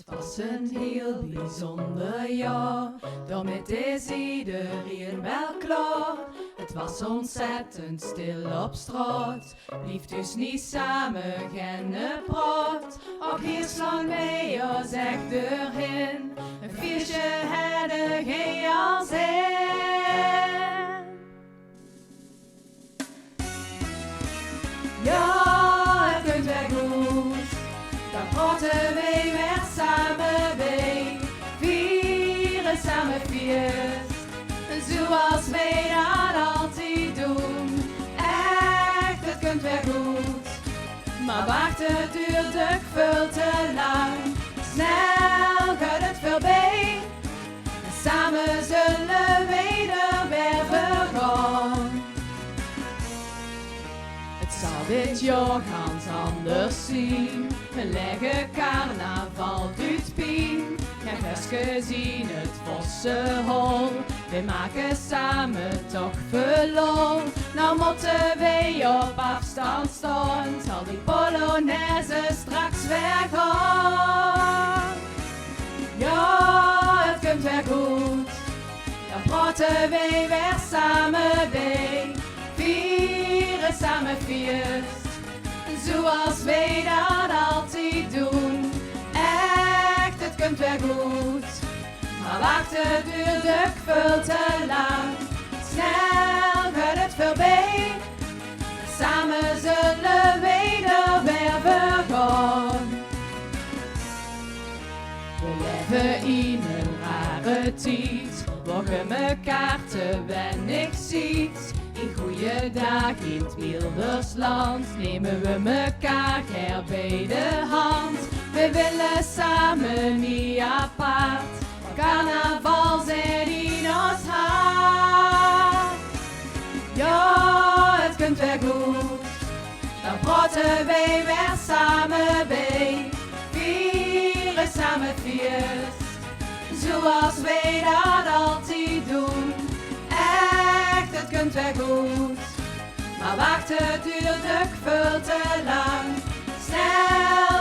Het was een heel bijzonder jaar, daarmee is iedereen wel klaar. Het was ontzettend stil op straat, blieft dus niet samen geen praat. Ook hier slaan wij ons echt erin, een feestje hadden geen als in. Ja, het kunt weer goed, dan praten wij weer samen bij. Vieren samen feest, zoals wij dat altijd doen. Echt, het kunt weer goed, maar wacht, het duurt ook veel te lang. Snel gaat het voorbij, en samen zullen wij er weer vergaan. Het zal dit jaar ganz anders zien. We leggen carnaval uit pien. Heb eens gezien het Vossenhol. We maken samen toch verloor. Nou moeten wij op afstand staan. Zal die polonaise straks weggaan. Ja, het komt weer goed. Dan praten wij weer samen bij. Vieren samen feest, zoals wij dat altijd doen. Echt, het komt weer goed, maar wacht, het duurt ook veel te lang. Snel gaat het voorbij, samen zullen wij er weer vergaan. We leven in een rare tijd, waar je mekaar te weinig ziet. In goeie dag in het Wildersland nemen we mekaar her bij de hand. We willen samen niet apart, carnaval zit in ons hart. Ja, het komt weer goed, dan praten wij weer samen bij. Vieren samen feest, zoals wij dat altijd doen. Echt, het komt weer goed, maar wacht, het duurt ook veel te lang. Snel